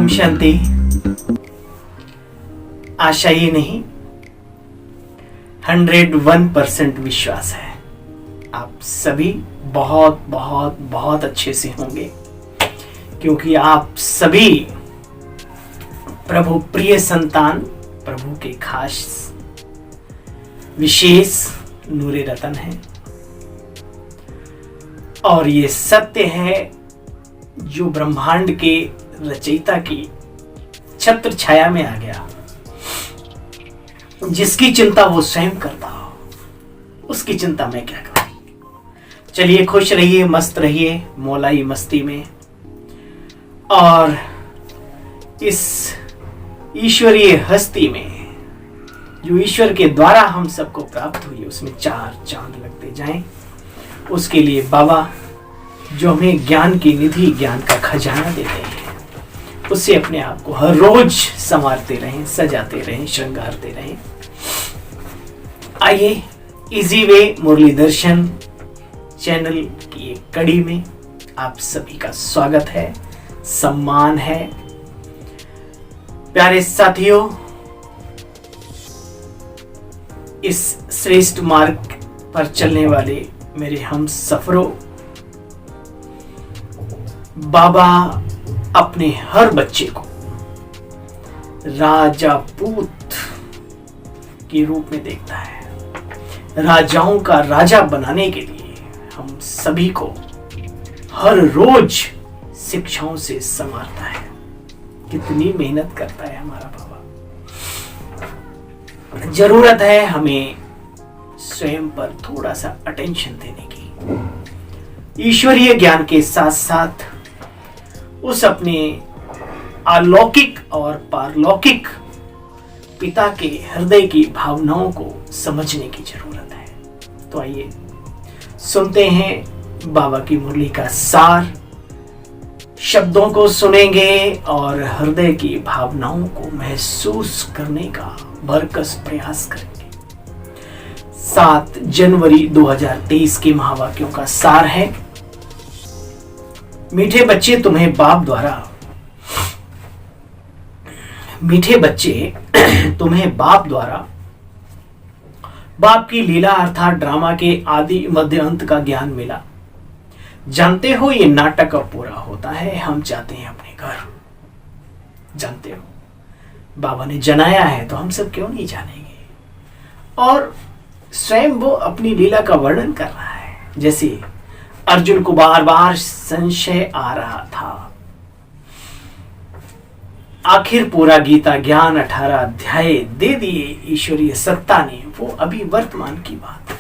ओम शांति। आशा ही नहीं, 101% विश्वास है आप सभी बहुत बहुत बहुत अच्छे से होंगे, क्योंकि आप सभी प्रभु प्रिय संतान, प्रभु के खास विशेष नूरे रतन हैं। और ये सत्य है जो ब्रह्मांड के रचयिता की छत्र छाया में आ गया। जिसकी चिंता वो स्वयं करता हो, उसकी चिंता मैं क्या करूं। चलिए खुश रहिए, मस्त रहिए, मौलाई मस्ती में। और इस ईश्वरीय हस्ती में जो ईश्वर के द्वारा हम सबको प्राप्त हुई, उसमें 4 चांद लगते जाएं। उसके लिए बाबा जो हमें ज्ञान की निधि, ज्ञान का खजाना देते हैं, उससे अपने आप को हर रोज संवारते रहें, सजाते रहें, श्रृंगारते रहें। आइए इजी वे मुरली दर्शन चैनल की एक कड़ी में आप सभी का स्वागत है, सम्मान है। प्यारे साथियों, इस श्रेष्ठ मार्ग पर चलने वाले मेरे हम सफरों, बाबा अपने हर बच्चे को राजा पूत के रूप में देखता है। राजाओं का राजा बनाने के लिए हम सभी को हर रोज शिक्षाओं से संवारता है। कितनी मेहनत करता है हमारा बाबा। जरूरत है हमें स्वयं पर थोड़ा सा अटेंशन देने की। ईश्वरीय ज्ञान के साथ साथ उस अपने अलौकिक और पारलौकिक पिता के हृदय की भावनाओं को समझने की जरूरत है। तो आइए सुनते हैं बाबा की मुरली का सार, शब्दों को सुनेंगे और हृदय की भावनाओं को महसूस करने का भरकस प्रयास करेंगे। 7 जनवरी 2023 के महावाक्यों का सार है। मीठे बच्चे तुम्हें बाप द्वारा बाप की लीला अर्थात ड्रामा के आदि मध्य अंत का ज्ञान मिला। जानते हो ये नाटक अब पूरा होता है, हम जाते हैं अपने घर। जानते हो बाबा ने जनाया है तो हम सब क्यों नहीं जानेंगे। और स्वयं वो अपनी लीला का वर्णन कर रहा है। जैसे अर्जुन को बार बार संशय आ रहा था, आखिर पूरा गीता ज्ञान 18 अध्याय दे दिए ईश्वरीय सत्ता ने। वो अभी वर्तमान की बात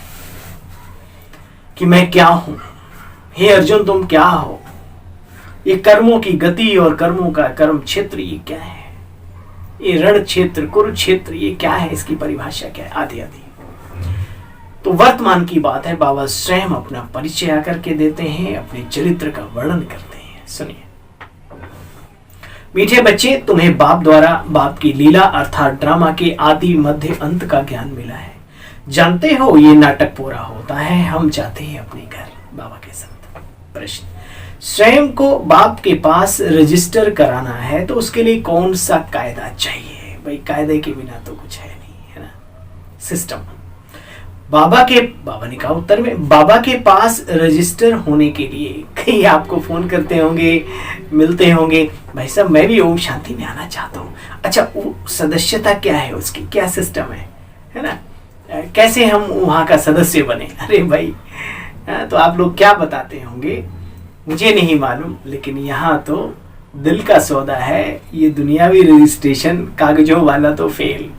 कि मैं क्या हूं, हे अर्जुन तुम क्या हो, ये कर्मों की गति और कर्मों का कर्म क्षेत्र ये क्या है, ये रण क्षेत्र कुरुक्षेत्र ये क्या है, इसकी परिभाषा क्या है, आदि आदि। तो वर्तमान की बात है। बाबा स्वयं अपना परिचय आकर के देते हैं, अपने चरित्र का वर्णन करते हैं। सुनिए। मीठे बच्चे तुम्हें बाप द्वारा बाप की लीला अर्थात ड्रामा के आदि मध्य अंत का ज्ञान मिला है। जानते हो ये नाटक पूरा होता है, हम जाते हैं अपने घर बाबा के साथ। प्रश्न, स्वयं को बाप के पास रजिस्टर कराना है तो उसके लिए कौन सा कायदा चाहिए। भाई कायदे के बिना तो कुछ है नहीं, है ना। सिस्टम। बाबा ने कहा उत्तर में, बाबा के पास रजिस्टर होने के लिए कई आपको फोन करते होंगे, मिलते होंगे, भाई साहब मैं भी ओम शांति में आना चाहता हूँ। अच्छा वो सदस्यता क्या है, उसकी क्या सिस्टम है ना, कैसे हम वहाँ का सदस्य बने। अरे भाई तो आप लोग क्या बताते होंगे मुझे नहीं मालूम, लेकिन यहाँ तो दिल का सौदा है। ये दुनियावी रजिस्ट्रेशन कागजों वाला तो फेल,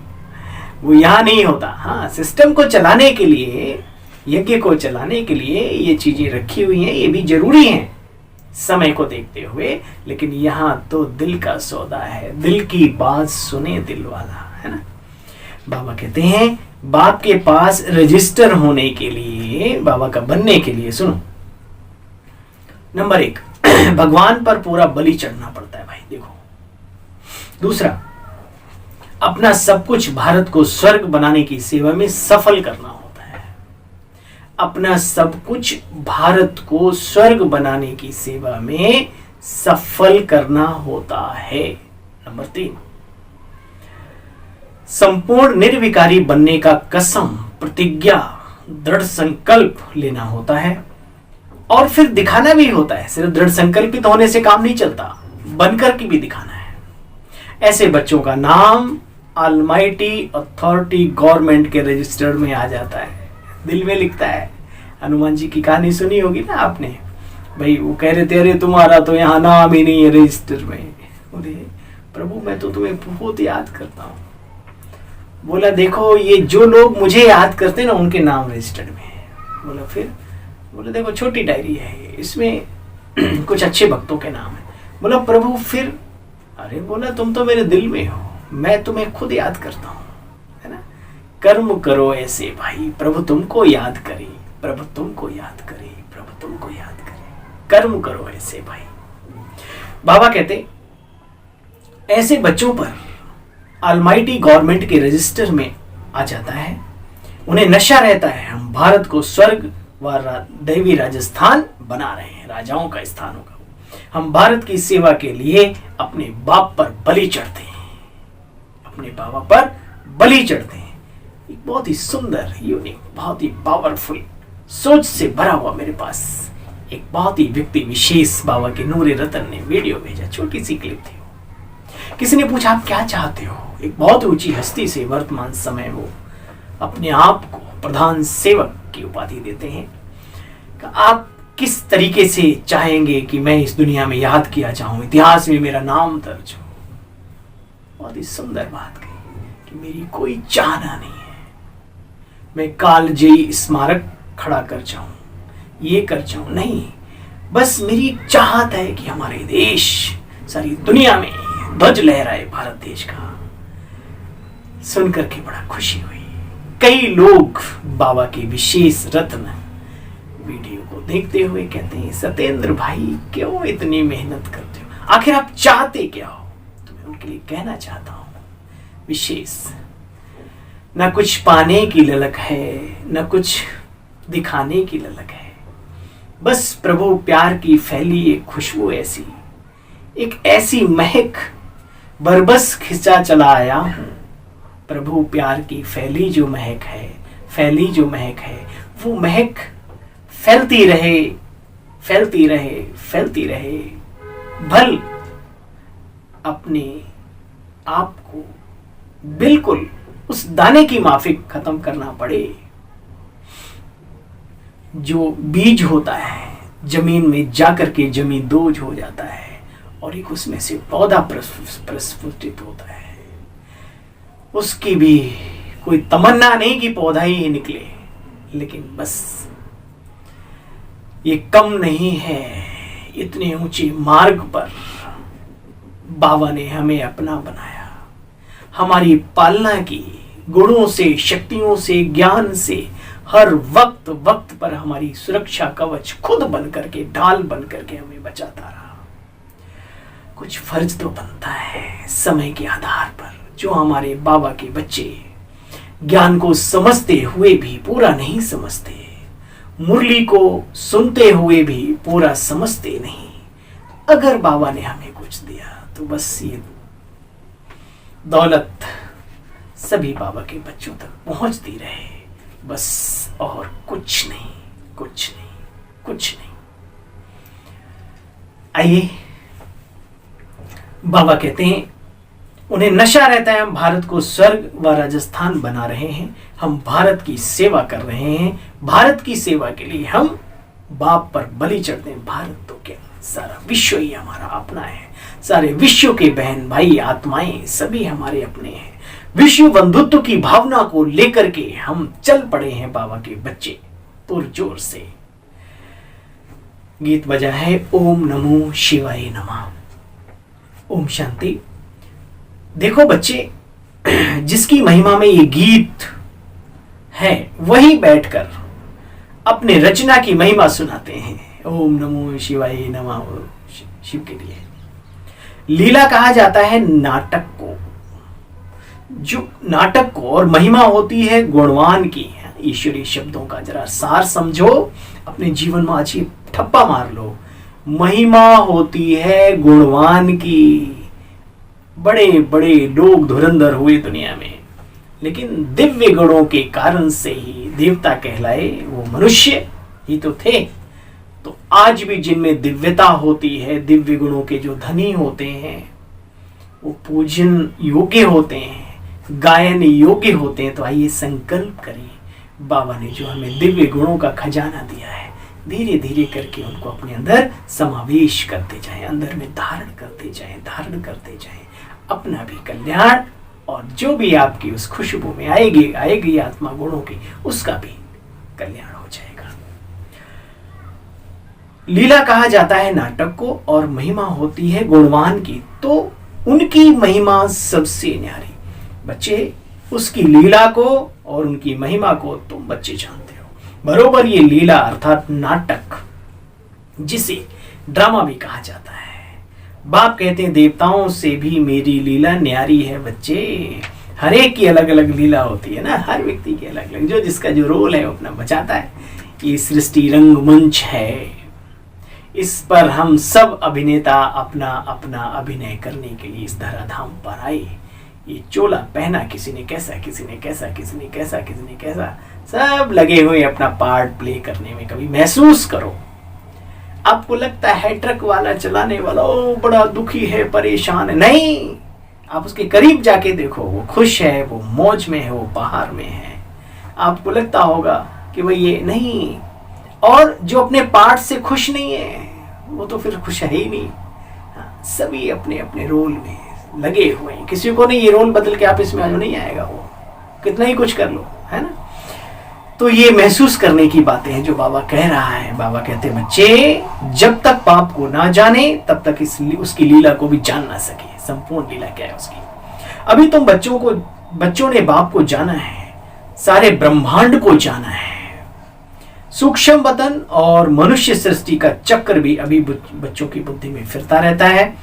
वो यहाँ नहीं होता। हाँ, सिस्टम को चलाने के लिए, यज्ञ को चलाने के लिए ये चीजें रखी हुई हैं, ये भी जरूरी हैं समय को देखते हुए, लेकिन यहाँ तो दिल का सौदा है। दिल की बात सुने दिल वाला, है ना। बाबा कहते हैं बाप के पास रजिस्टर होने के लिए, बाबा का बनने के लिए, सुनो, नंबर 1 भगवान पर पूरा बलि चढ़ना पड़ता है भाई। देखो, दूसरा अपना सब कुछ भारत को स्वर्ग बनाने की सेवा में सफल करना होता है। अपना सब कुछ भारत को स्वर्ग बनाने की सेवा में सफल करना होता है। नंबर 3, संपूर्ण निर्विकारी बनने का कसम, प्रतिज्ञा, दृढ़ संकल्प लेना होता है और फिर दिखाना भी होता है। सिर्फ दृढ़ संकल्पित होने से काम नहीं चलता, बनकर के भी दिखाना है। ऐसे बच्चों का नाम ऑलमाइटी अथॉरिटी गवर्नमेंट के रजिस्टर में आ जाता है, दिल में लिखता है। हनुमान जी की कहानी सुनी होगी ना आपने, भाई वो कह रहे थे अरे तुम्हारा तो यहाँ नाम ही नहीं है रजिस्टर में। बोले प्रभु मैं तो तुम्हें बहुत याद करता हूँ। बोला देखो ये जो लोग मुझे याद करते हैं ना उनके नाम रजिस्टर्ड में है। बोला फिर? बोले देखो छोटी डायरी है, इसमें कुछ अच्छे भक्तों के नाम है। बोला प्रभु फिर? अरे बोला तुम तो मेरे दिल में हो, मैं तुम्हें खुद याद करता हूँ, है ना। कर्म करो ऐसे भाई, प्रभु तुमको याद करे, प्रभु तुमको याद करे, प्रभु तुमको याद करे। कर्म करो ऐसे भाई। बाबा कहते ऐसे बच्चों पर ऑलमाइटी गवर्नमेंट के रजिस्टर में आ जाता है। उन्हें नशा रहता है हम भारत को स्वर्ग व दैवी राजस्थान बना रहे हैं, राजाओं का स्थान होगा। हम भारत की सेवा के लिए अपने बाप पर बलि चढ़ते हैं, अपने बाबा पर बलि चढ़ते हैं। एक बहुत ही सुंदर, यूनिक, बहुत ही पावरफुल सोच से भरा हुआ मेरे पास एक बहुत ही व्यक्ति विशेष बाबा के नूरे रतन ने वीडियो भेजा। छोटी सी क्लिप थी। किसी ने पूछा आप क्या चाहते हो? एक बहुत ऊंची हस्ती से वर्तमान समय वो अपने आप को प्रधान सेवक की उपाधि देते हैं। आप किस तरीके से चाहेंगे कि मैं इस दुनिया में याद किया जाऊं, इतिहास में मेरा नाम दर्ज हो? बहुत ही सुंदर बात कही कि मेरी कोई चाहना नहीं है मैं कालजयी स्मारक खड़ा कर जाऊं, ये कर जाऊं, नहीं। बस मेरी चाहत है कि हमारे देश, सारी दुनिया में ध्वज लहराए भारत देश का। सुनकर के बड़ा खुशी हुई। कई लोग बाबा के विशेष रत्न वीडियो को देखते हुए कहते हैं सत्येंद्र भाई क्यों इतनी मेहनत करते हो, आखिर आप चाहते क्या हो? तो मैं उनके लिए कहना चाहता हूं विशेष, न कुछ पाने की ललक है, न कुछ दिखाने की ललक है, बस प्रभु प्यार की फैली एक खुशबू ऐसी, एक ऐसी महक बरबस खिंचा चला आया हूं। प्रभु प्यार की फैली जो महक है, फैली जो महक है, वो महक फैलती रहे, फैलती रहे, फैलती रहे। भल अपने आप को बिल्कुल उस दाने की माफिक खत्म करना पड़े जो बीज होता है, जमीन में जाकर के जमीन दोज हो जाता है और एक उसमें से पौधा प्रस्फुटित होता है। उसकी भी कोई तमन्ना नहीं कि पौधा ही निकले, लेकिन बस ये कम नहीं है। इतने ऊंचे मार्ग पर बाबा ने हमें अपना बनाया, हमारी पालना की, गुणों से, शक्तियों से, ज्ञान से, हर वक्त वक्त पर हमारी सुरक्षा कवच खुद बन करके, ढाल बन करके हमें बचाता रहा। कुछ फर्ज तो बनता है समय के आधार पर। जो हमारे बाबा के बच्चे ज्ञान को समझते हुए भी पूरा नहीं समझते, मुरली को सुनते हुए भी पूरा समझते नहीं, अगर बाबा ने हमें कुछ दिया तो बस ये दौलत सभी बाबा के बच्चों तक पहुंचती रहे, बस, और कुछ नहीं, कुछ नहीं, कुछ नहीं। आइए, बाबा कहते हैं उन्हें नशा रहता है हम भारत को स्वर्ग व राजस्थान बना रहे हैं, हम भारत की सेवा कर रहे हैं, भारत की सेवा के लिए हम बाप पर बलि चढ़ते हैं। भारत तो क्या, सारा विश्व ही हमारा अपना है, सारे विश्व के बहन भाई आत्माएं सभी हमारे अपने हैं। विश्व बंधुत्व की भावना को लेकर के हम चल पड़े हैं बाबा के बच्चे पुरजोर से। गीत बजा है ओम नमो शिवाय नमः। ओम शांति। देखो बच्चे, जिसकी महिमा में ये गीत है वही बैठकर अपने रचना की महिमा सुनाते हैं। ओम नमो शिवाय नमः। शिव के लिए लीला कहा जाता है नाटक को, जो नाटक को, और महिमा होती है गुणवान की। ईश्वरीय शब्दों का जरा सार समझो, अपने जीवन में अच्छी ठप्पा मार लो। महिमा होती है गुणवान की, बड़े बड़े लोग धुरंधर हुए दुनिया में, लेकिन दिव्य गुणों के कारण से ही देवता कहलाए, वो मनुष्य ही तो थे। तो आज भी जिनमें दिव्यता होती है, दिव्य गुणों के जो धनी होते हैं, वो पूजन योग्य होते हैं, गायन योग्य होते हैं। तो आइए संकल्प करिए, बाबा ने जो हमें दिव्य गुणों का खजाना दिया है, धीरे धीरे करके उनको अपने अंदर समावेश करते जाएं, अंदर में धारण करते जाएं, अपना भी कल्याण और जो भी आपकी उस खुशबू में आएगी आत्मा गुणों की, उसका भी कल्याण हो जाएगा। लीला कहा जाता है नाटक को, और महिमा होती है गुणवान की, तो उनकी महिमा सबसे न्यारी। बच्चे, उसकी लीला को और उनकी महिमा को तुम बच्चे जानते हो। बरोबर ये लीला अर्थात नाटक, जिसे ड्रामा भी कहा जाता है। बाप कहते हैं देवताओं से भी मेरी लीला न्यारी है। बच्चे, हर एक की अलग अलग लीला होती है ना, हर व्यक्ति की अलग अलग, जो जिसका जो रोल है वो अपना बचाता है। ये सृष्टि रंगमंच है, इस पर हम सब अभिनेता अपना अपना अभिनय करने के लिए इस धराधाम पर आए। ये चोला पहना, किसी ने कैसा, किसी ने कैसा, किसी ने कैसा, किसी ने कैसा, सब लगे हुए अपना पार्ट प्ले करने में। कभी महसूस करो, आपको लगता है ट्रक वाला चलाने वाला ओ बड़ा दुखी है, परेशान है, नहीं, आप उसके करीब जाके देखो, वो खुश है, वो मौज में है, वो बाहर में है। आपको लगता होगा कि भाई ये नहीं, और जो अपने पार्ट से खुश नहीं है वो तो फिर खुश है ही नहीं। सभी अपने अपने रोल में लगे हुए हैं, किसी को नहीं ये रोल बदल के आप इसमें आ जाओ, नहीं आएगा, वो कितना ही कुछ कर लो, है ना। तो ये महसूस करने की बातें हैं जो बाबा कह रहा है। बाबा कहते हैं बच्चे, जब तक बाप को ना जाने तब तक उसकी लीला को भी जान ना सके। संपूर्ण लीला क्या है उसकी। अभी तुम बच्चों ने बाप को जाना है, सारे ब्रह्मांड को जाना है। सूक्ष्म वतन और मनुष्य सृष्टि का चक्र भी अभी बच्चों की बुद्धि में फिरता रहता है।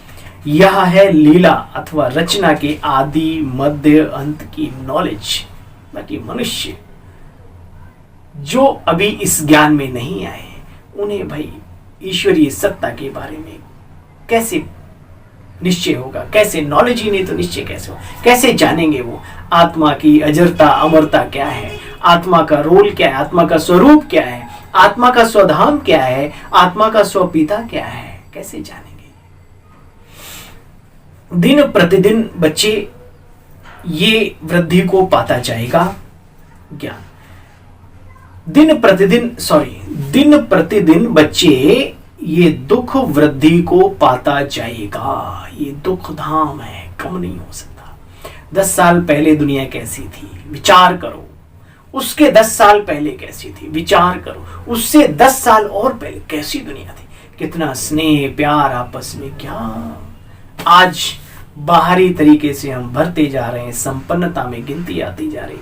यह है लीला अथवा रचना के आदि मध्य अंत की नॉलेज। बाकी मनुष्य जो अभी इस ज्ञान में नहीं आए, उन्हें भाई ईश्वरीय सत्ता के बारे में कैसे निश्चय होगा, कैसे नॉलेज ही नहीं तो निश्चय कैसे हो, कैसे जानेंगे वो आत्मा की अजरता अमरता क्या है, आत्मा का रोल क्या है, आत्मा का स्वरूप क्या है, आत्मा का स्वधाम क्या है, आत्मा का स्वपिता क्या है, कैसे जानेंगे। दिन प्रतिदिन बच्चे ये वृद्धि को पाता जाएगा ज्ञान। दिन प्रतिदिन बच्चे ये दुख वृद्धि को पाता जाएगा। ये दुख धाम है, कम नहीं हो सकता। 10 साल पहले दुनिया कैसी थी, विचार करो। उसके 10 साल पहले कैसी थी, विचार करो। उससे 10 साल और पहले कैसी दुनिया थी, कितना स्नेह प्यार आपस में, क्या आज बाहरी तरीके से हम भरते जा रहे हैं, संपन्नता में गिनती आती जा रही।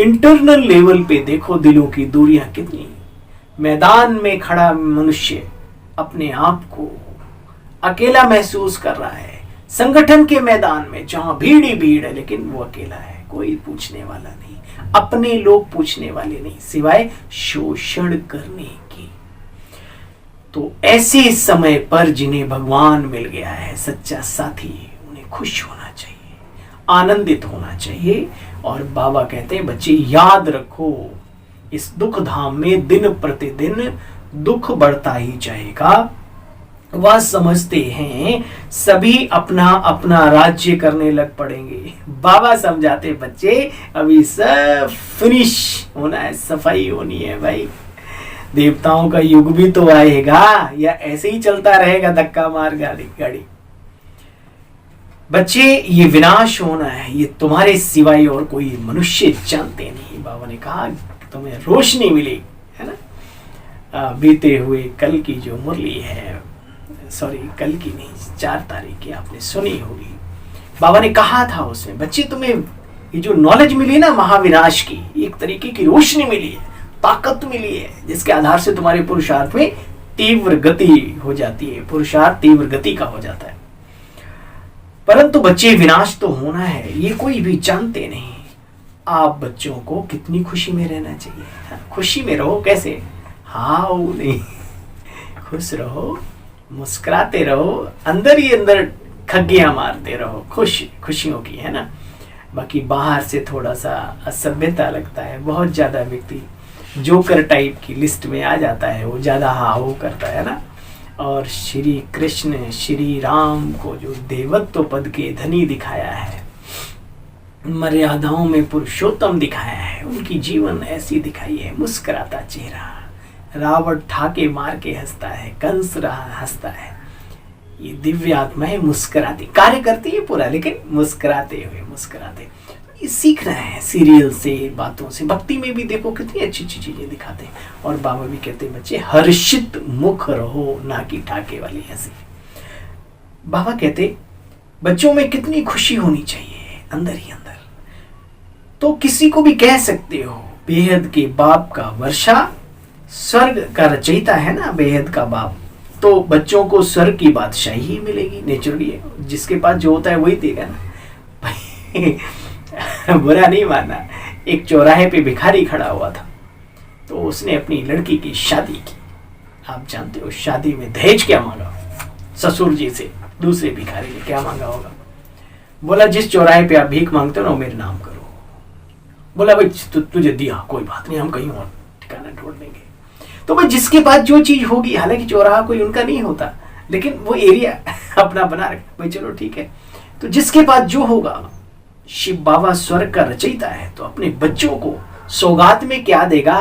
इंटरनल लेवल पे देखो दिलों की दूरियां कितनी। मैदान में खड़ा मनुष्य अपने आप को अकेला महसूस कर रहा है। संगठन के मैदान में जहां भीड़ ही भीड़ है, लेकिन वो अकेला है, कोई पूछने वाला नहीं, अपने लोग पूछने वाले नहीं, सिवाय शोषण करने की। तो ऐसे समय पर जिन्हें भगवान मिल गया है, सच्चा साथी, उन्हें खुश होना चाहिए, आनंदित होना चाहिए। और बाबा कहते हैं बच्चे याद रखो, इस दुख धाम में दिन प्रतिदिन दुख बढ़ता ही जाएगा। वह समझते हैं सभी अपना अपना राज्य करने लग पड़ेंगे। बाबा समझाते बच्चे अभी सब फिनिश होना है, सफाई होनी है भाई। देवताओं का युग भी तो आएगा, या ऐसे ही चलता रहेगा धक्का मार गाड़ी। बच्चे ये विनाश होना है, ये तुम्हारे सिवाय और कोई मनुष्य जानते नहीं। बाबा ने कहा तुम्हें रोशनी मिली है ना। बीते हुए कल की जो मुरली है, सॉरी कल की नहीं, 4 तारीख की आपने सुनी होगी। बाबा ने कहा था उसमें बच्चे तुम्हें ये जो नॉलेज मिली ना महाविनाश की, एक तरीके की रोशनी मिली है, ताकत मिली है, जिसके आधार से तुम्हारे पुरुषार्थ में तीव्र गति हो जाती है, पुरुषार्थ तीव्र गति का हो जाता है। परंतु बच्चे विनाश तो होना है, ये कोई भी जानते नहीं। आप बच्चों को कितनी खुशी में रहना चाहिए। खुशी में रहो, कैसे, हाँ नहीं, खुश रहो, मुस्कुराते रहो, अंदर ही अंदर खग्गियां मारते रहो, खुशियों की, है ना। बाकी बाहर से थोड़ा सा असभ्यता लगता है, बहुत ज़्यादा व्यक्ति जोकर टाइप की लिस्ट में आ जाता है, वो ज़्यादा हाहो करता है ना। और श्री कृष्ण श्री राम को जो देवत्व पद के धनी दिखाया है, मर्यादाओं में पुरुषोत्तम दिखाया है, उनकी जीवन ऐसी दिखाई है, मुस्कुराता चेहरा, रावण ठाके मार के हंसता है, कंस रहा हंसता है, ये दिव्य आत्माएं मुस्कुराती कार्य करती है पूरा, लेकिन मुस्कुराते हुए, मुस्कुराते। ये सीखना है सीरियल से, बातों से। भक्ति में भी देखो कितनी अच्छी अच्छी चीजें दिखाते हैं। और बाबा भी कहते हैं बच्चे हर्षित मुख रहो, ना कि ठाके वाली हंसी। बाबा कहते बच्चों में कितनी खुशी होनी चाहिए अंदर ही अंदर। तो किसी को भी कह सकते हो बेहद के बाप का वर्षा, स्वर्ग का रचयिता है ना बेहद का बाप, तो बच्चों को स्वर्ग की बादशाही ही मिलेगी नेचुरली। जिसके पास जो होता है वही देगा ना भाई। बुरा नहीं मानना। एक चौराहे पे भिखारी खड़ा हुआ था, तो उसने अपनी लड़की की शादी की। आप जानते हो शादी में दहेज क्या मांगा, ससुर जी से दूसरे भिखारी ने क्या मांगा होगा। बोला जिस चौराहे पे आप भीख मांगते हो ना, मेरे नाम करो। बोला भाई तुझे दिया, कोई बात नहीं, हम कहीं और ठिकाना ढूंढ लेंगे। तो भाई जिसके पास जो चीज होगी, हालांकि चौराहा कोई उनका नहीं होता, लेकिन वो एरिया अपना बना रखे भाई, चलो ठीक है। तो जिसके पास जो होगा, शिव बाबा स्वर्ग का रचयिता है, तो अपने बच्चों को सौगात में क्या देगा,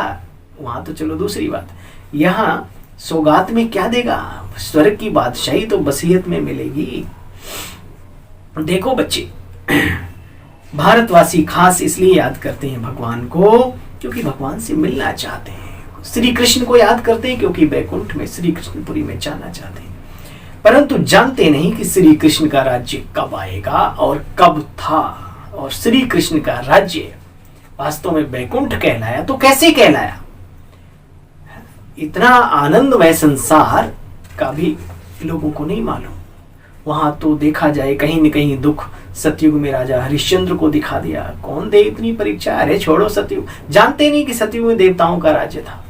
वहां तो चलो दूसरी बात, यहाँ सौगात में क्या देगा, स्वर्ग की बादशाही तो बसीयत में मिलेगी। देखो बच्चे, भारतवासी खास इसलिए याद करते हैं भगवान को क्योंकि भगवान से मिलना चाहते हैं। श्री कृष्ण को याद करते हैं क्योंकि वैकुंठ में श्री कृष्णपुरी में जाना चाहते हैं, परंतु जानते नहीं कि श्री कृष्ण का राज्य कब आएगा और कब था। और श्री कृष्ण का राज्य वास्तव में वैकुंठ कहलाया तो कैसे कहलाया, इतना आनंदमय संसार का भी लोगों को नहीं मालूम। वहां तो देखा जाए कहीं न कहीं दुख सतयुग में राजा हरिश्चंद्र को दिखा दिया। कौन दे इतनी परीक्षा, अरे छोड़ो सतयुग, जानते नहीं कि सतयुग में देवताओं का राज्य था।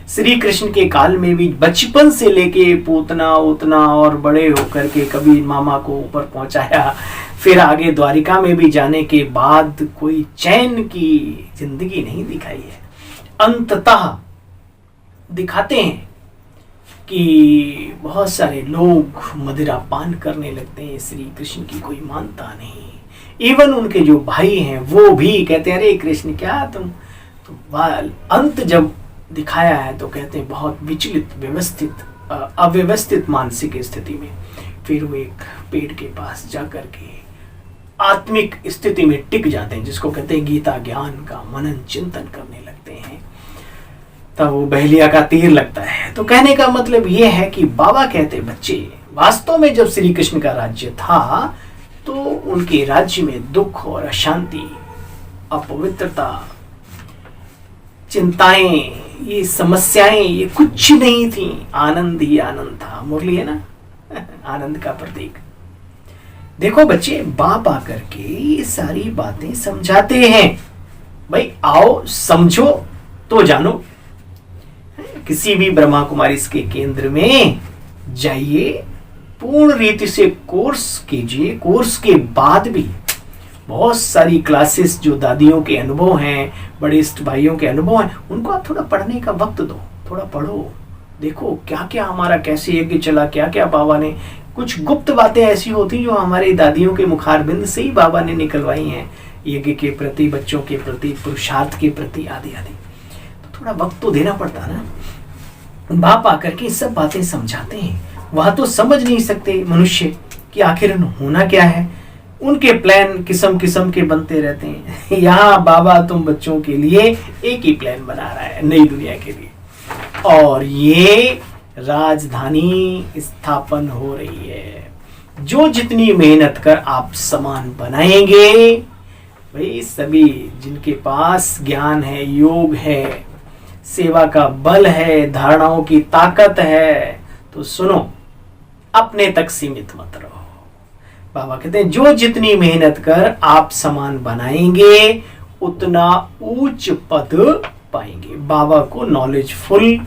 श्री कृष्ण के काल में भी बचपन से लेके पूतना उतना और बड़े होकर के कभी मामा को ऊपर पहुंचाया, फिर आगे द्वारिका में भी जाने के बाद कोई चैन की जिंदगी नहीं दिखाई है। अंततः दिखाते हैं कि बहुत सारे लोग मदिरा पान करने लगते हैं, श्री कृष्ण की कोई मानता नहीं। इवन उनके जो भाई हैं वो भी कहते हैं अरे कृष्ण क्या तुम, तो अंत जब दिखाया है तो कहते हैं बहुत विचलित, व्यवस्थित, अव्यवस्थित मानसिक स्थिति में फिर वो एक पेड़ के पास जाकर के आत्मिक स्थिति में टिक जाते हैं, जिसको कहते हैं गीता ज्ञान का मनन चिंतन करने लगते हैं। तब वो बहलिया का तीर लगता है। तो कहने का मतलब ये है कि बाबा कहते बच्चे वास्तव में जब श्री कृष्ण का राज्य था तो उनके राज्य में दुख और अशांति, अपवित्रता, चिंताएं, ये समस्याएं, ये कुछ नहीं थी। आनंद ही आनंद था। मुरली है ना आनंद का प्रतीक। देखो बच्चे, बाप आकर के ये सारी बातें समझाते हैं। भाई आओ समझो तो जानो। किसी भी ब्रह्मा कुमारी के केंद्र में जाइए, पूर्ण रीति से कोर्स कीजिए। कोर्स के बाद भी बहुत सारी क्लासेस जो दादियों के अनुभव हैं, बड़े इष्ट भाइयों के अनुभव हैं, उनको आप थोड़ा पढ़ने का वक्त दो, थोड़ा पढ़ो, देखो क्या क्या हमारा कैसे यज्ञ चला, क्या क्या बाबा ने, कुछ गुप्त बातें ऐसी होती जो हमारी दादियों के मुखारबिंद से ही बाबा ने निकलवाई हैं, यज्ञ के प्रति, बच्चों के प्रति, पुरुषार्थ के प्रति, आदि आदि। तो थोड़ा वक्त तो देना पड़ता ना। बाप आकर के सब बातें समझाते हैं। वह तो समझ नहीं सकते मनुष्य कि आखिर होना क्या है। उनके प्लान किस्म किस्म के बनते रहते हैं। यहाँ बाबा तुम बच्चों के लिए एक ही प्लान बना रहा है, नई दुनिया के लिए, और ये राजधानी स्थापन हो रही है। जो जितनी मेहनत कर आप सामान बनाएंगे, भाई सभी जिनके पास ज्ञान है, योग है, सेवा का बल है, धारणाओं की ताकत है, तो सुनो, अपने तक सीमित मत रहो। बाबा कहते हैं जो जितनी मेहनत कर आप सामान बनाएंगे उतना उच्च पद पाएंगे। बाबा को नॉलेजफुल,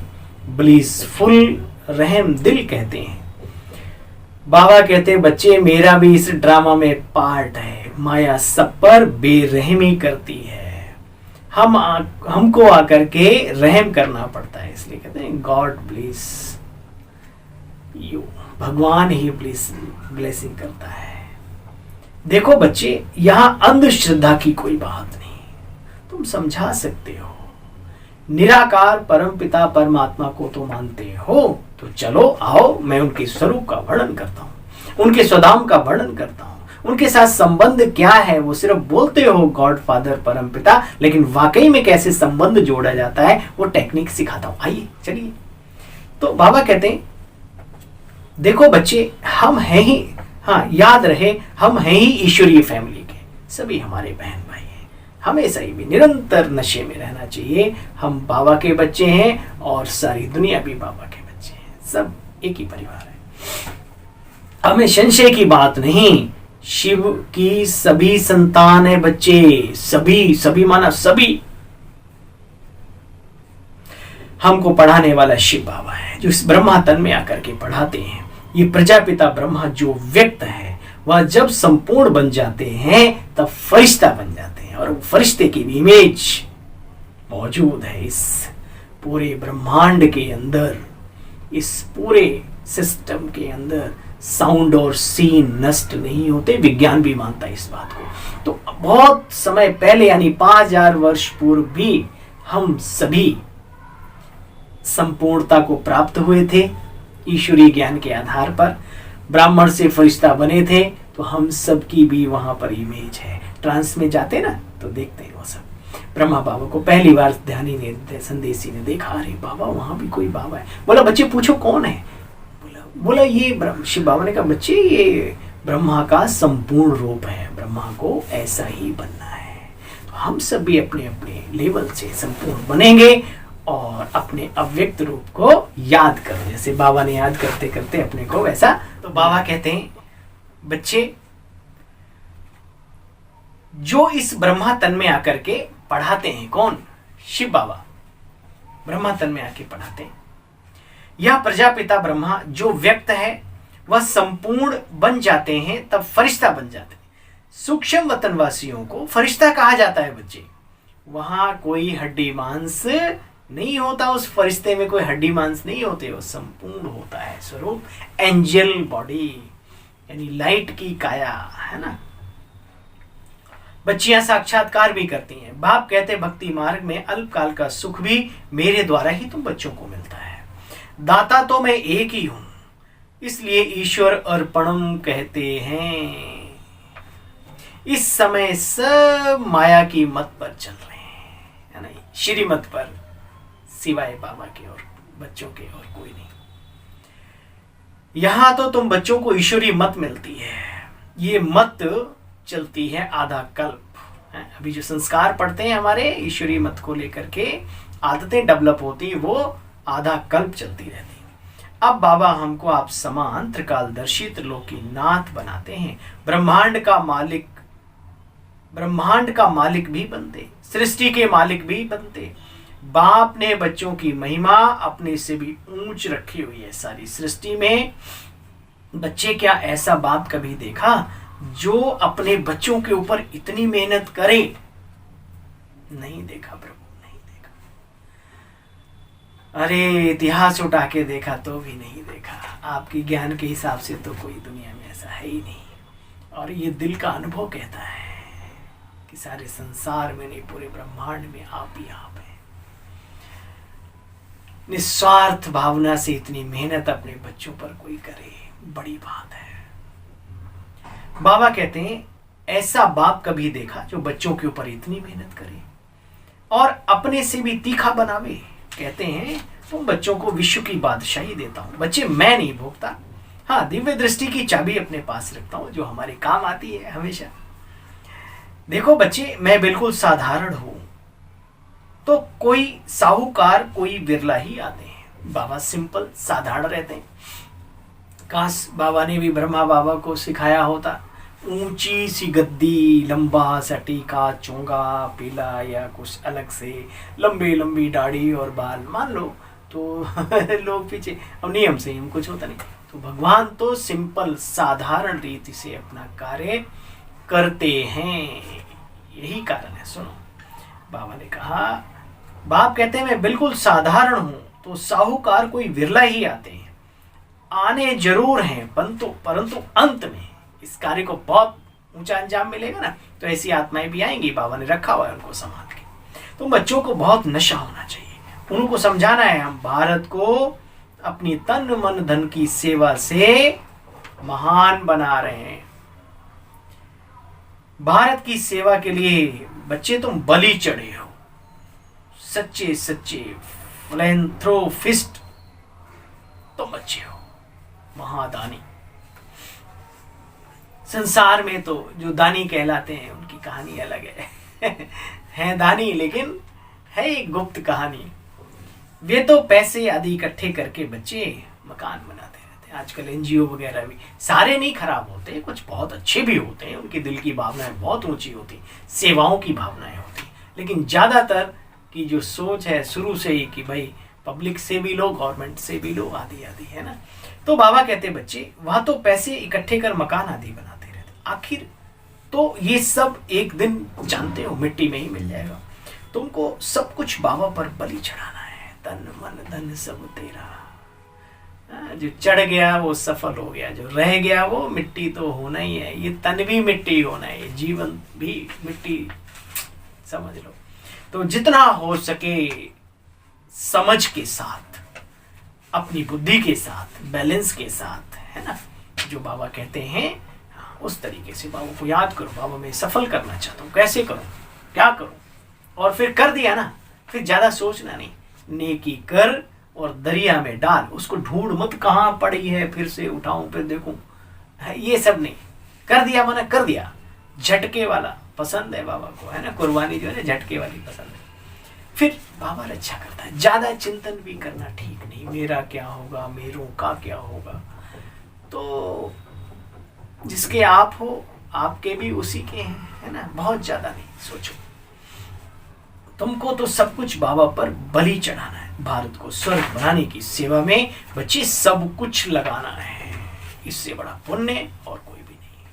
ब्लिसफुल, रहम दिल कहते हैं। बाबा कहते बच्चे मेरा भी इस ड्रामा में पार्ट है, माया सब पर बेरहमी करती है, हमको आकर के रहम करना पड़ता है, इसलिए कहते हैं गॉड ब्लेस यू, भगवान ही ब्लेसिंग करता है। देखो बच्चे, यहां अंधश्रद्धा की कोई बात नहीं, तुम समझा सकते हो, निराकार परमपिता परमात्मा को तो मानते हो, तो चलो आओ मैं उनके स्वरूप का वर्णन करता हूं, उनके स्वधाम का वर्णन करता हूं, उनके साथ संबंध क्या है। वो सिर्फ बोलते हो गॉड फादर परमपिता, लेकिन वाकई में कैसे संबंध जोड़ा जाता है वो टेक्निक सिखाता हूं। आइए चलिए। तो बाबा कहते हैं देखो बच्चे, हम हैं ही, हाँ याद रहे, हम हैं ही ईश्वरीय फैमिली के, सभी हमारे बहन भाई हैं, हमेशा ही भी निरंतर नशे में रहना चाहिए। हम बाबा के बच्चे हैं और सारी दुनिया भी बाबा के बच्चे हैं, सब एक ही परिवार है। हमें संशय की बात नहीं, शिव की सभी संतान है बच्चे, सभी सभी माना सभी। हमको पढ़ाने वाला शिव बाबा है, जो इस ब्रह्मा तन में आकर के पढ़ाते हैं। ये प्रजापिता ब्रह्मा जो व्यक्त है वह जब संपूर्ण बन जाते हैं तब फरिश्ता बन जाते हैं, और वो फरिश्ते की भी इमेज मौजूद है इस पूरे ब्रह्मांड के अंदर, इस पूरे सिस्टम के अंदर। साउंड और सीन नष्ट नहीं होते, विज्ञान भी मानता है इस बात को। तो बहुत समय पहले यानी 5000 वर्ष पूर्व भी हम सभी संपूर्णता को प्राप्त हुए थे ईश्वरीय ज्ञान के आधार पर, ब्राह्मण से फरिश्ता बने थे, तो हम सब की भी वहां पर इमेज है। ट्रांस में जाते ना तो देखते हैं वो सब। ब्रह्मा बाबा को पहली बार ध्यानी ने, संदेशी ने देखा, अरे बाबा वहां भी कोई बाबा है। बोला बच्चे पूछो कौन है, बोला ये शिव बाबा ने कहा बच्चे ये ब्रह्मा का संपूर्ण रूप है, ब्रह्मा को ऐसा ही बनना है। तो हम सब भी अपने अपने लेवल से संपूर्ण बनेंगे और अपने अव्यक्त रूप को याद करो, जैसे बाबा ने याद करते करते अपने को वैसा। तो बाबा कहते हैं बच्चे, जो इस ब्रह्मा तन में आकर के पढ़ाते हैं, कौन? शिव बाबा ब्रह्मा तन में आके पढ़ाते हैं। यह प्रजापिता ब्रह्मा जो व्यक्त है वह संपूर्ण बन जाते हैं तब फरिश्ता बन जाते हैं। सूक्ष्म वतनवासियों को फरिश्ता कहा जाता है बच्चे। वहां कोई हड्डी मांस नहीं होता, उस फरिश्ते में कोई हड्डी मांस नहीं होते, वो संपूर्ण होता है स्वरूप, एंजल बॉडी यानी लाइट की काया है ना। बच्चियां साक्षात्कार भी करती हैं। बाप कहते भक्ति मार्ग में अल्पकाल का सुख भी मेरे द्वारा ही तुम बच्चों को मिलता है। दाता तो मैं एक ही हूं, इसलिए ईश्वर अर्पणम कहते हैं। इस समय सब माया की मत पर चल रहे हैं, है ना, श्रीमत पर, सिवाय बाबा के और बच्चों के और कोई नहीं। यहां तो तुम बच्चों को ईश्वरीय मत मिलती है, ये मत चलती है आधा कल्प। अभी जो संस्कार पढ़ते हैं हमारे ईश्वरीय मत को लेकर के, आदतें डेवलप होती है, वो आधा कल्प चलती रहती है। अब बाबा हमको आप समान त्रिकालदर्शी त्रिलोकी नाथ बनाते हैं, ब्रह्मांड का मालिक भी बनते, सृष्टि के मालिक भी बनते। बाप ने बच्चों की महिमा अपने से भी ऊंच रखी हुई है सारी सृष्टि में। बच्चे क्या ऐसा बाप कभी देखा जो अपने बच्चों के ऊपर इतनी मेहनत करे? नहीं देखा प्रभु, नहीं देखा। अरे इतिहास उठा के देखा तो भी नहीं देखा। आपकी ज्ञान के हिसाब से तो कोई दुनिया में ऐसा है ही नहीं। और ये दिल का अनुभव कहता है कि सारे संसार में नहीं, पूरे ब्रह्मांड में आप ही आप हैं। निस्वार्थ भावना से इतनी मेहनत अपने बच्चों पर कोई करे, बड़ी बात है। बाबा कहते हैं ऐसा बाप कभी देखा जो बच्चों के ऊपर इतनी मेहनत करे और अपने से भी तीखा बनावे। कहते हैं तुम बच्चों को विश्व की बादशाही देता हूं। बच्चे मैं नहीं भोगता, हाँ दिव्य दृष्टि की चाबी अपने पास रखता हूं जो हमारे काम आती है हमेशा। देखो बच्चे, मैं बिल्कुल साधारण हूं तो कोई साहूकार कोई बिरला ही आते हैं। बाबा सिंपल साधारण रहते हैं। काश बाबा ने भी ब्रह्मा बाबा को सिखाया होता, ऊंची सी गद्दी, लंबा सा टीका, चोंगा पीला या कुछ अलग से, लंबी लंबी दाढ़ी और बाल, मान लो तो लोग पीछे, अब नियम से ही कुछ होता नहीं, तो भगवान तो सिंपल साधारण रीति से अपना कार्य करते हैं, यही कारण है। सुनो, बाबा ने कहा, बाप कहते हैं मैं बिल्कुल साधारण हूं, तो साहूकार कोई विरला ही आते हैं, आने जरूर हैं, परंतु अंत में इस कार्य को बहुत ऊंचा अंजाम मिलेगा ना, तो ऐसी आत्माएं भी आएंगी। बाबा ने रखा हुआ है उनको संभाल के। तो बच्चों को बहुत नशा होना चाहिए, उनको समझाना है हम भारत को अपनी तन मन धन की सेवा से महान बना रहे हैं। भारत की सेवा के लिए बच्चे तुम बलि चढ़े हो, सच्चे सच्चे फिलैंथ्रोपिस्ट तुम बच्चे हो, महादानी। संसार में तो जो दानी कहलाते हैं उनकी कहानी अलग है हैं दानी, लेकिन है एक गुप्त कहानी। वे तो पैसे आदि इकट्ठे करके बच्चे मकान बनाते रहते हैं। आजकल एनजीओ वगैरह भी सारे नहीं खराब होते, कुछ बहुत अच्छे भी होते हैं, उनके दिल की भावनाएं बहुत ऊंची होती, सेवाओं की भावनाएं होती, लेकिन ज्यादातर की जो सोच है शुरू से ही कि भाई पब्लिक से भी लो, गवर्नमेंट से भी लो, आदि आदि, है ना। तो बाबा कहते बच्चे वहां तो पैसे इकट्ठे कर मकान आदि बनाते रहते, आखिर तो ये सब एक दिन जानते हो मिट्टी में ही मिल जाएगा। तुमको सब कुछ बाबा पर बलि चढ़ाना है, तन मन धन सब तेरा। जो चढ़ गया वो सफल हो गया, जो रह गया वो मिट्टी तो होना ही है। ये तन भी मिट्टी होना है, ये जीवन भी मिट्टी, समझ लो। तो जितना हो सके समझ के साथ, अपनी बुद्धि के साथ, बैलेंस के साथ, है ना, जो बाबा कहते हैं उस तरीके से बाबा को याद करो। बाबा मैं सफल करना चाहता हूँ, कैसे करूँ, क्या करूँ, और फिर कर दिया ना, फिर ज्यादा सोचना नहीं, नेकी कर और दरिया में डाल, उसको ढूंढ मत कहाँ पड़ी है, फिर से उठाऊं फिर देखूं, ये सब नहीं। कर दिया माना कर दिया। झटके वाला पसंद है बाबा को, है ना, कुर्बानी जो है ना झटके वाली पसंद है। फिर बाबा रक्षा करता है। ज्यादा चिंतन भी करना ठीक नहीं, मेरा क्या होगा, मेरों का क्या होगा। तो जिसके आप हो, आपके भी उसी के हैं, है ना, बहुत ज्यादा नहीं सोचो। तुमको तो सब कुछ बाबा पर बलि चढ़ाना है, भारत को स्वर्ग बनाने की सेवा में बच्चे सब कुछ लगाना है। इससे बड़ा पुण्य और कोई भी नहीं।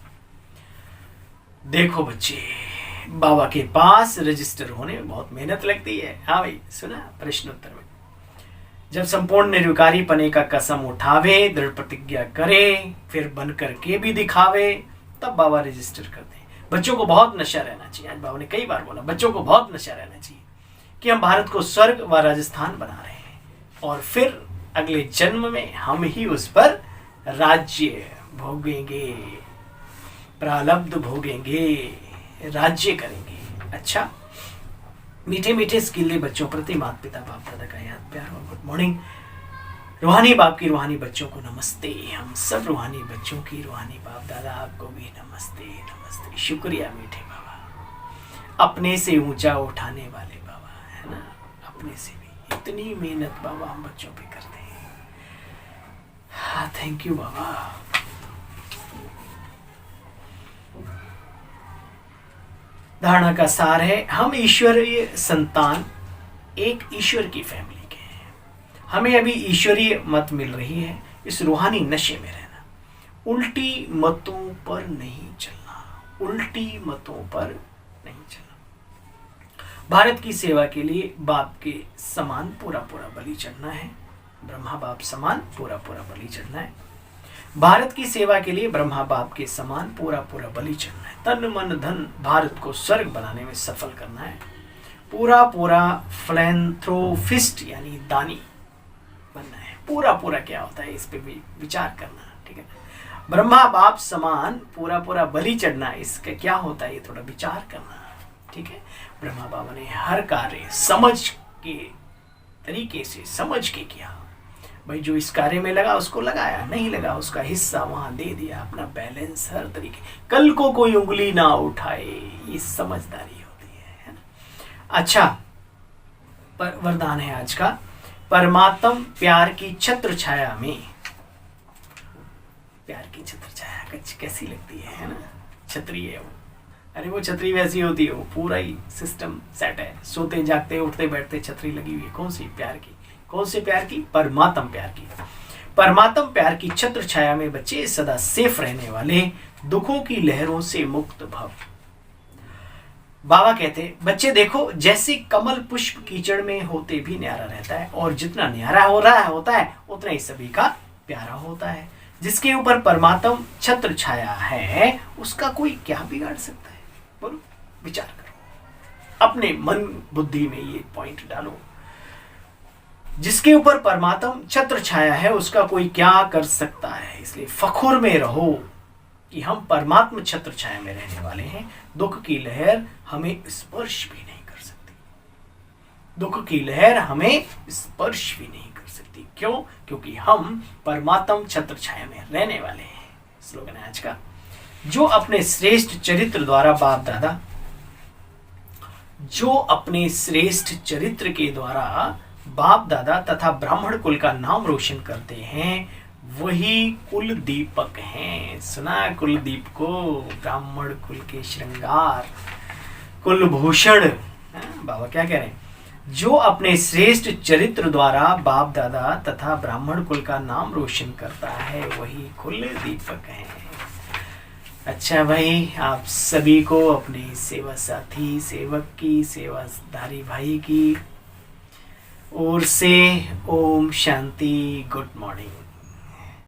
देखो बच्चे, बाबा के पास रजिस्टर होने में बहुत मेहनत लगती है। हाँ भाई, सुना प्रश्न उत्तर में, जब संपूर्ण निर्विकारी पने का कसम उठावे, दृढ़ प्रतिज्ञा करे, फिर बन करके भी दिखावे, तब बाबा रजिस्टर करते हैं। बच्चों को बहुत नशा रहना चाहिए। आज बाबा ने कई बार बोला बच्चों को बहुत नशा रहना चाहिए कि हम भारत को स्वर्ग व राजस्थान बना रहे हैं, और फिर अगले जन्म में हम ही उस पर राज्य भोगेंगे, प्रारब्ध भोगेंगे, राज्य करेंगे। अच्छा, मीठे मीठे स्किले बच्चों प्रति माता पिता बाप दादा का याद प्यार और गुड मॉर्निंग। रूहानी बाप की रूहानी बच्चों को नमस्ते। हम सब रूहानी बच्चों की रूहानी बाप दादा आपको भी नमस्ते नमस्ते। शुक्रिया मीठे बाबा, अपने से ऊंचा उठाने वाले बाबा, है ना, अपने से भी इतनी मेहनत बाबा हम बच्चों पे करते हैं। हाँ, थैंक यू बाबा। धारणा का सार है, हम ईश्वरीय संतान, एक ईश्वर की फैमिली के हैं। हमें अभी ईश्वरीय मत मिल रही है, इस रूहानी नशे में रहना, उल्टी मतों पर नहीं चलना, उल्टी मतों पर नहीं चलना। भारत की सेवा के लिए बाप के समान पूरा पूरा बलि चढ़ना है, ब्रह्मा बाप समान पूरा पूरा बलि चढ़ना है। भारत की सेवा के लिए ब्रह्मा बाप के समान पूरा पूरा बलि चढ़ना है। तन मन धन भारत को स्वर्ग बनाने में सफल करना है। पूरा पूरा फिलैंथ्रोपिस्ट यानी दानी बनना है। पूरा पूरा क्या होता है इस पे भी विचार करना, ठीक है। ब्रह्मा बाप समान पूरा पूरा बलि चढ़ना, इसका क्या होता है ये थोड़ा विचार करना, ठीक है। ब्रह्मा बाबा ने हर कार्य समझ के तरीके से समझ के किया। भाई जो इस कार्य में लगा उसको लगाया, नहीं लगा उसका हिस्सा वहां दे दिया, अपना बैलेंस हर तरीके। कल को कोई उंगली ना उठाए, ये समझदारी होती है ना। अच्छा, वरदान है आज का, परमात्म प्यार की छत्र छाया में। प्यार की छत्र छाया कैसी लगती है ना, छतरी है वो। अरे वो छतरी वैसी होती है, वो पूरा ही सिस्टम सेट है। सोते जागते उठते बैठते छतरी लगी हुई है। कौन सी प्यार की, कौन से प्यार की, परमात्म प्यार की। परमात्म प्यार की छत्र छाया में बच्चे सदा सेफ रहने वाले, दुखों की लहरों से मुक्त भव। बाबा कहते बच्चे देखो, जैसे कमल पुष्प कीचड़ में होते भी न्यारा रहता है, और जितना न्यारा हो रहा होता है उतना ही सभी का प्यारा होता है। जिसके ऊपर परमात्म छत्र छाया है उसका कोई क्या बिगाड़ सकता है? बोलो, विचार करो, अपने मन बुद्धि में ये पॉइंट डालो। जिसके ऊपर परमात्म छत्र छाया है उसका कोई क्या कर सकता है। इसलिए फखुर में रहो कि हम परमात्म छत्र छाया में रहने वाले हैं। दुख की लहर हमें स्पर्श भी नहीं कर सकती, दुख की लहर हमें स्पर्श भी नहीं कर सकती। क्यों? क्योंकि हम परमात्म छत्र छाया में रहने वाले हैं। स्लोगन है आज का, जो अपने श्रेष्ठ चरित्र द्वारा बाप दादा, जो अपने श्रेष्ठ चरित्र के द्वारा बाप दादा तथा ब्राह्मण कुल का नाम रोशन करते हैं वही कुल दीपक हैं। सुना कुलदीप को, ब्राह्मण कुल के श्रृंगार, कुलभूषण। बाबा क्या कह रहे हैं? जो अपने श्रेष्ठ चरित्र द्वारा बाप दादा तथा ब्राह्मण कुल का नाम रोशन करता है वही कुल दीपक है। अच्छा भाई, आप सभी को अपने सेवा साथी, सेवक की, सेवाधारी भाई की ओर से ओम शांति, गुड मॉर्निंग।